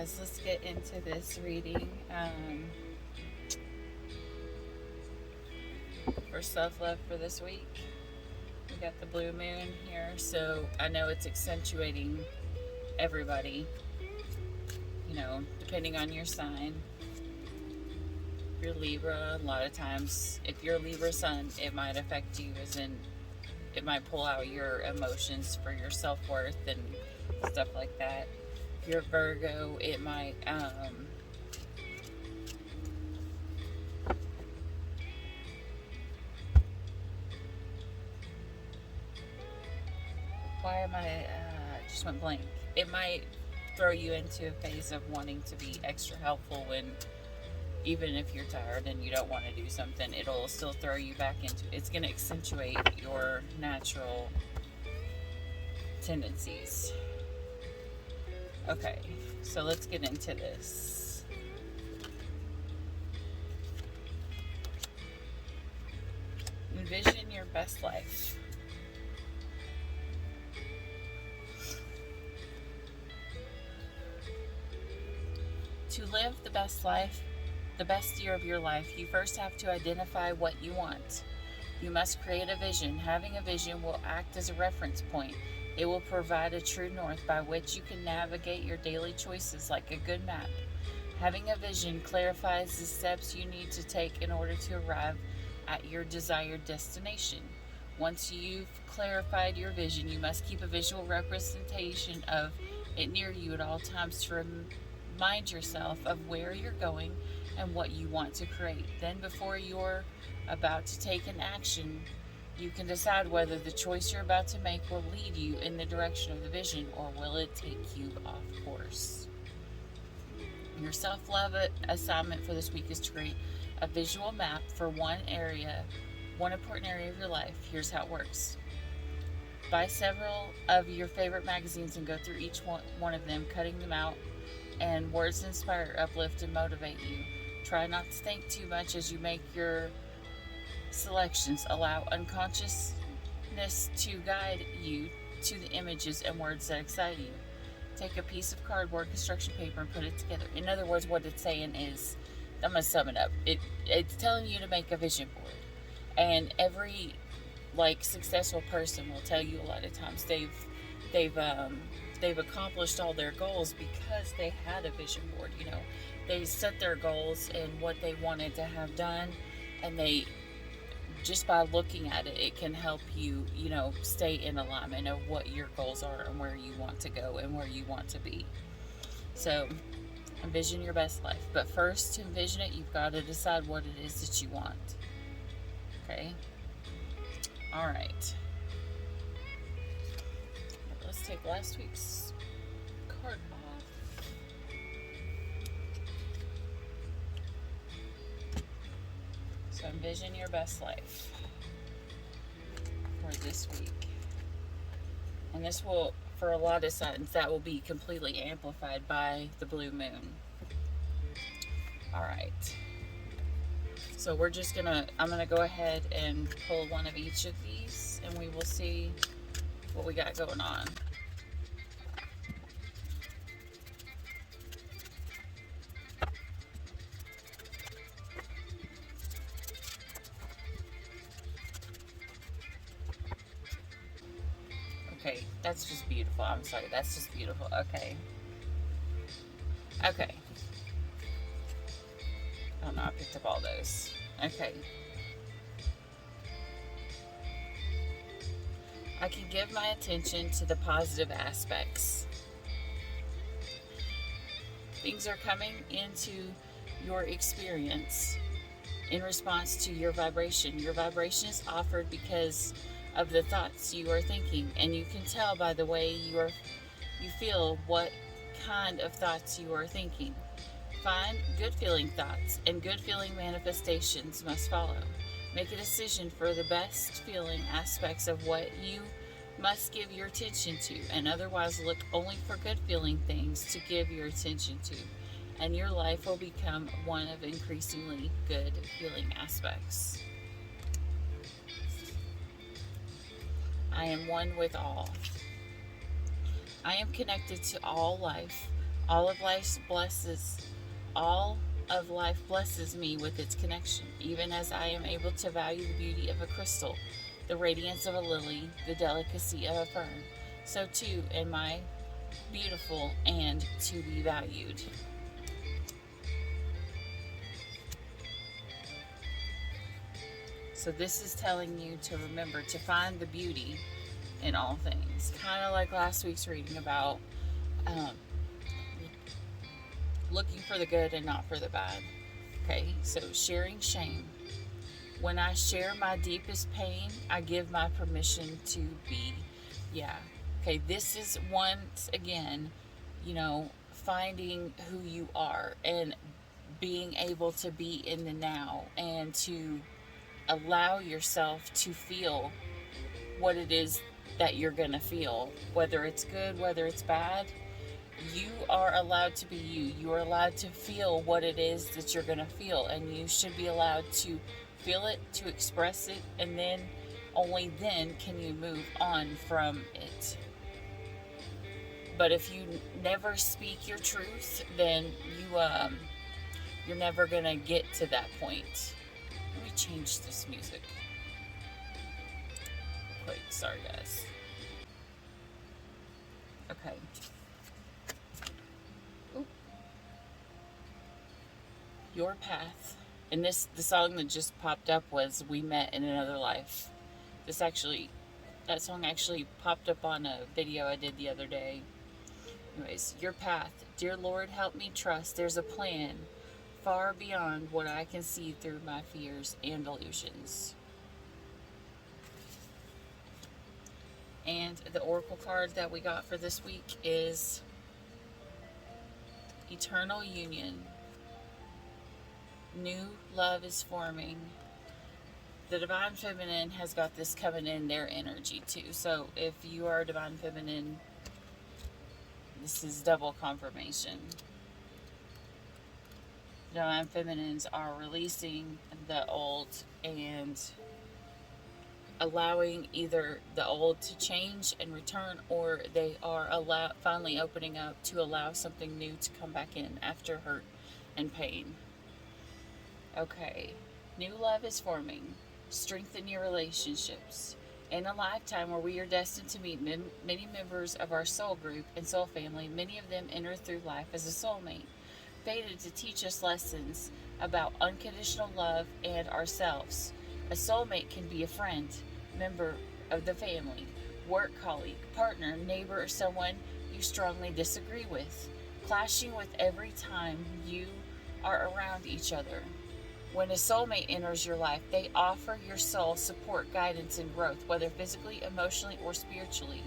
guys, let's get into this reading for self love for this week. We got the blue moon here, so I know it's accentuating everybody, depending on your sign. If you're Libra, a lot of times, if you're Libra sun, it might affect you, as in, it might pull out your emotions for your self worth and stuff like that. If you're Virgo, it might why am I just went blank. It might throw you into a phase of wanting to be extra helpful when, even if you're tired and you don't want to do something, it'll still throw you back into it. It's going to accentuate your natural tendencies. Okay, so let's get into this. Envision your best life. To live the best life, the best year of your life, you first have to identify what you want. You must create a vision. Having a vision will act as a reference point. It will provide a true north by which you can navigate your daily choices like a good map. Having a vision clarifies the steps you need to take in order to arrive at your desired destination. Once you've clarified your vision, you must keep a visual representation of it near you at all times to remind yourself of where you're going and what you want to create. Then, before you're about to take an action, you can decide whether the choice you're about to make will lead you in the direction of the vision or will it take you off course. Your self-love assignment for this week is to create a visual map for one important area of your life. Here's how it works. Buy several of your favorite magazines and go through each one of them, cutting them out, and words that inspire, uplift, and motivate you. Try not to think too much as you make your selections. Allow unconsciousness to guide you to the images and words that excite you. Take a piece of cardboard, construction paper, and put it together. In other words, what it's saying is, I'm going to sum it up. It's telling you to make a vision board. And every successful person will tell you a lot of times they've accomplished all their goals because they had a vision board. They set their goals and what they wanted to have done, and they, just by looking at it, it can help you, stay in alignment of what your goals are and where you want to go and where you want to be. So envision your best life, but first, to envision it, you've got to decide what it is that you want. Okay? All right. Let's take last week's card off. So envision your best life for this week. And this will, for a lot of signs, that will be completely amplified by the blue moon. All right. So I'm going to go ahead and pull one of each of these, and we will see what we got going on. Okay, that's just beautiful. I'm sorry, that's just beautiful. Okay. Oh no, I picked up all those. Okay. I can give my attention to the positive aspects. Things are coming into your experience in response to your vibration. Your vibration is offered because of the thoughts you are thinking, and you can tell by the way you feel what kind of thoughts you are thinking. Find good feeling thoughts, and good feeling manifestations must follow. Make a decision for the best feeling aspects of what you must give your attention to, and otherwise look only for good feeling things to give your attention to, and your life will become one of increasingly good feeling aspects. I am one with all. I am connected to all life. All of life blesses all of life blesses me with its connection, even as I am able to value the beauty of a crystal, the radiance of a lily, the delicacy of a fern. So too am I beautiful and to be valued. So this is telling you to remember to find the beauty in all things. Kind of like last week's reading about um, looking for the good and not for the bad. Okay, so sharing shame. When I share my deepest pain, I give my permission to be. Yeah. Okay, this is once again, finding who you are and being able to be in the now and to allow yourself to feel what it is that you're going to feel, whether it's good, whether it's bad. You are allowed to be you. You are allowed to feel what it is that you're going to feel, and you should be allowed to feel it, to express it, and then only then can you move on from it. But if you never speak your truth, then you're never going to get to that point. Let me change this music quick. Sorry, guys. Okay. Oop. Your path. And the song that just popped up was "We Met in Another Life." That song actually popped up on a video I did the other day. Anyways, your path. Dear Lord, help me trust there's a plan far beyond what I can see through my fears and illusions. And the oracle card that we got for this week is Eternal Union. New love is forming. The Divine Feminine has got this coming in their energy too. So if you are Divine Feminine, this is double confirmation. Divine Feminines are releasing the old and allowing either the old to change and return, or they are finally opening up to allow something new to come back in after hurt and pain. Okay, new love is forming. Strengthen your relationships. In a lifetime where we are destined to meet many members of our soul group and soul family, many of them enter through life as a soulmate, fated to teach us lessons about unconditional love and ourselves. A soulmate can be a friend, member of the family, work colleague, partner, neighbor, or someone you strongly disagree with, clashing with every time you are around each other. When a soulmate enters your life, they offer your soul support, guidance, and growth, whether physically, emotionally, or spiritually.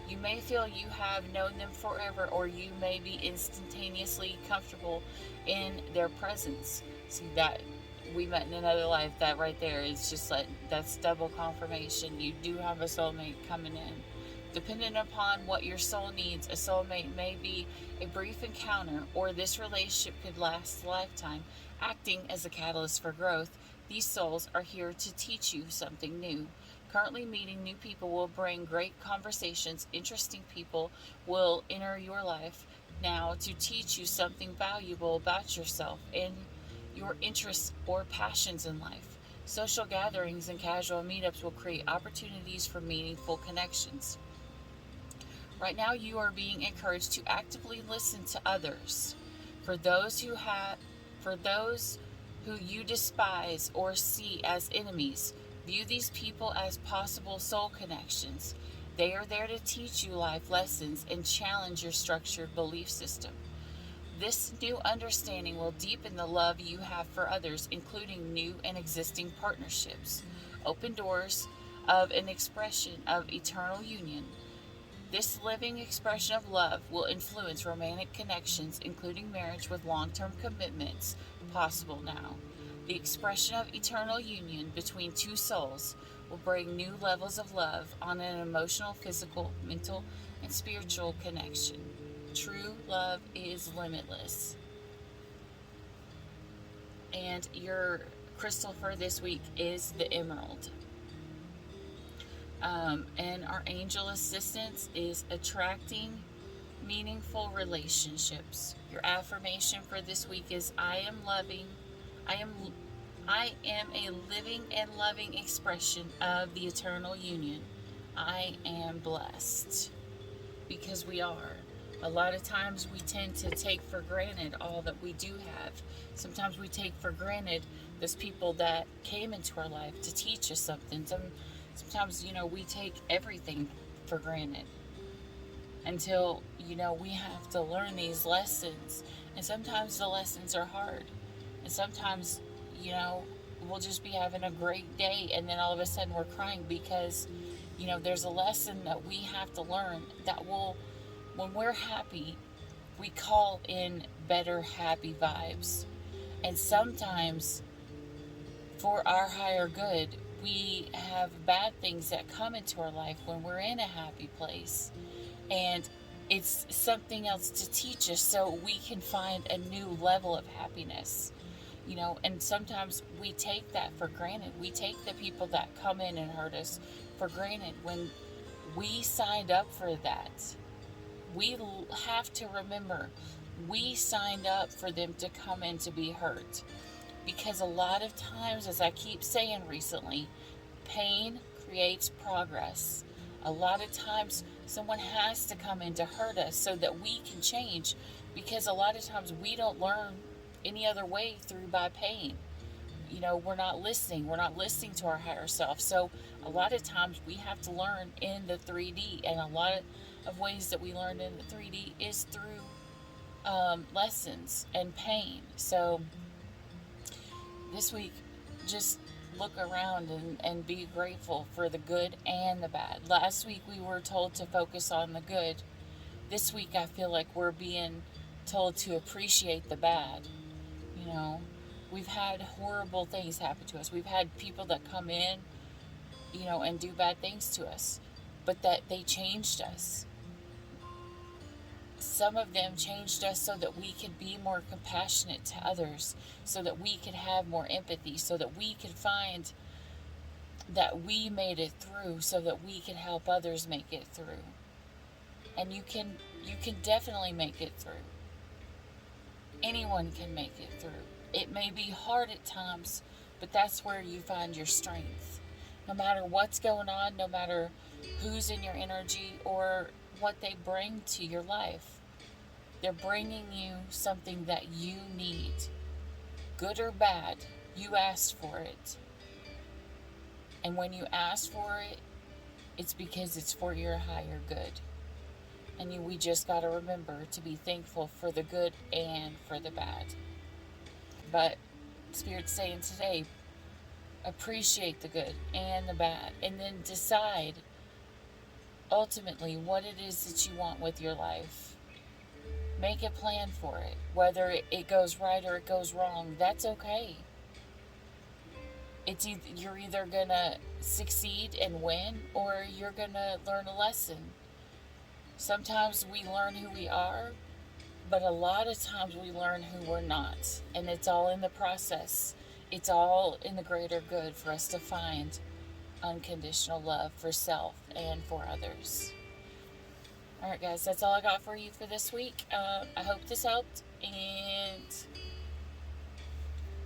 You may feel you have known them forever, or you may be instantaneously comfortable in their presence. See that we met in another life, that right there is just like, that's double confirmation. You do have a soulmate coming in. Depending upon what your soul needs, a soulmate may be a brief encounter, or this relationship could last a lifetime. Acting as a catalyst for growth, these souls are here to teach you something new. Currently, meeting new people will bring great conversations. Interesting people will enter your life now to teach you something valuable about yourself and your interests or passions in life. Social gatherings and casual meetups will create opportunities for meaningful connections. Right now, you are being encouraged to actively listen to others. For those who you despise or see as enemies, view these people as possible soul connections. They are there to teach you life lessons and challenge your structured belief system. This new understanding will deepen the love you have for others, including new and existing partnerships. Open doors of an expression of eternal union. This living expression of love will influence romantic connections, including marriage with long-term commitments, possible now. The expression of eternal union between two souls will bring new levels of love on an emotional, physical, mental, and spiritual connection. True love is limitless. And your crystal for this week is the emerald. And our angel assistance is attracting meaningful relationships. Your affirmation for this week is I am loving. I am a living and loving expression of the eternal union. I am blessed, because we are. A lot of times we tend to take for granted all that we do have. Sometimes we take for granted those people that came into our life to teach us something. Sometimes, we take everything for granted until, we have to learn these lessons. And sometimes the lessons are hard. And sometimes, we'll just be having a great day, and then all of a sudden we're crying because, there's a lesson that we have to learn that will, when we're happy, we call in better happy vibes. And sometimes, for our higher good, we have bad things that come into our life when we're in a happy place. And it's something else to teach us so we can find a new level of happiness. And sometimes we take that for granted. We take the people that come in and hurt us for granted when we signed up for that. We have to remember, we signed up for them to come in to be hurt. Because a lot of times, as I keep saying recently, pain creates progress. A lot of times, someone has to come in to hurt us so that we can change. Because a lot of times, we don't learn any other way through by pain. We're not listening. We're not listening to our higher self. So a lot of times we have to learn in the 3D. And a lot of ways that we learn in the 3D is through lessons and pain. So this week, just look around and be grateful for the good and the bad. Last week we were told to focus on the good. This week I feel like we're being told to appreciate the bad. We've had horrible things happen to us. We've had people that come in, and do bad things to us, but that they changed us. Some of them changed us so that we could be more compassionate to others, so that we could have more empathy, so that we could find that we made it through, so that we could help others make it through. And you can definitely make it through. Anyone can make it through. It may be hard at times, but that's where you find your strength. No matter what's going on, no matter who's in your energy or what they bring to your life, they're bringing you something that you need. Good or bad, you asked for it. And when you ask for it, it's because it's for your higher good. And we just got to remember to be thankful for the good and for the bad. But Spirit's saying today, appreciate the good and the bad, and then decide ultimately what it is that you want with your life. Make a plan for it. Whether it goes right or it goes wrong, that's okay. You're either going to succeed and win, or you're going to learn a lesson. Sometimes we learn who we are, but a lot of times we learn who we're not. And it's all in the process. It's all in the greater good for us to find unconditional love for self and for others. Alright guys, that's all I got for you for this week. I hope this helped, and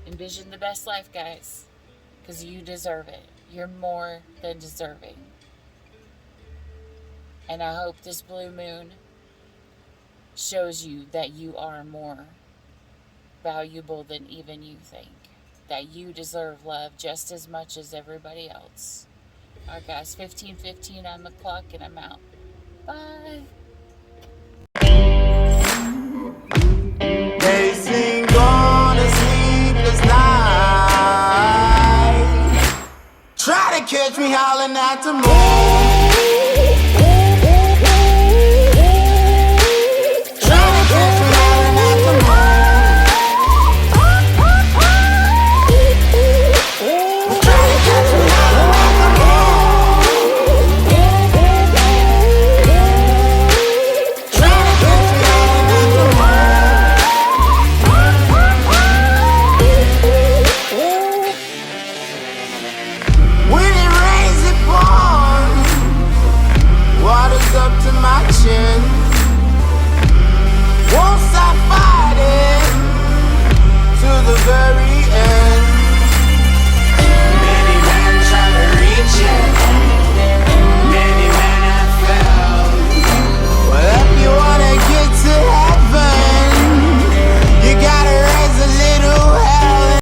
envision the best life, guys, because you deserve it. You're more than deserving. And I hope this blue moon shows you that you are more valuable than even you think. That you deserve love just as much as everybody else. Alright guys, 15:15 on the clock, and I'm out. Bye. Pacing on a sleepless night. Try to catch me howling at the moon.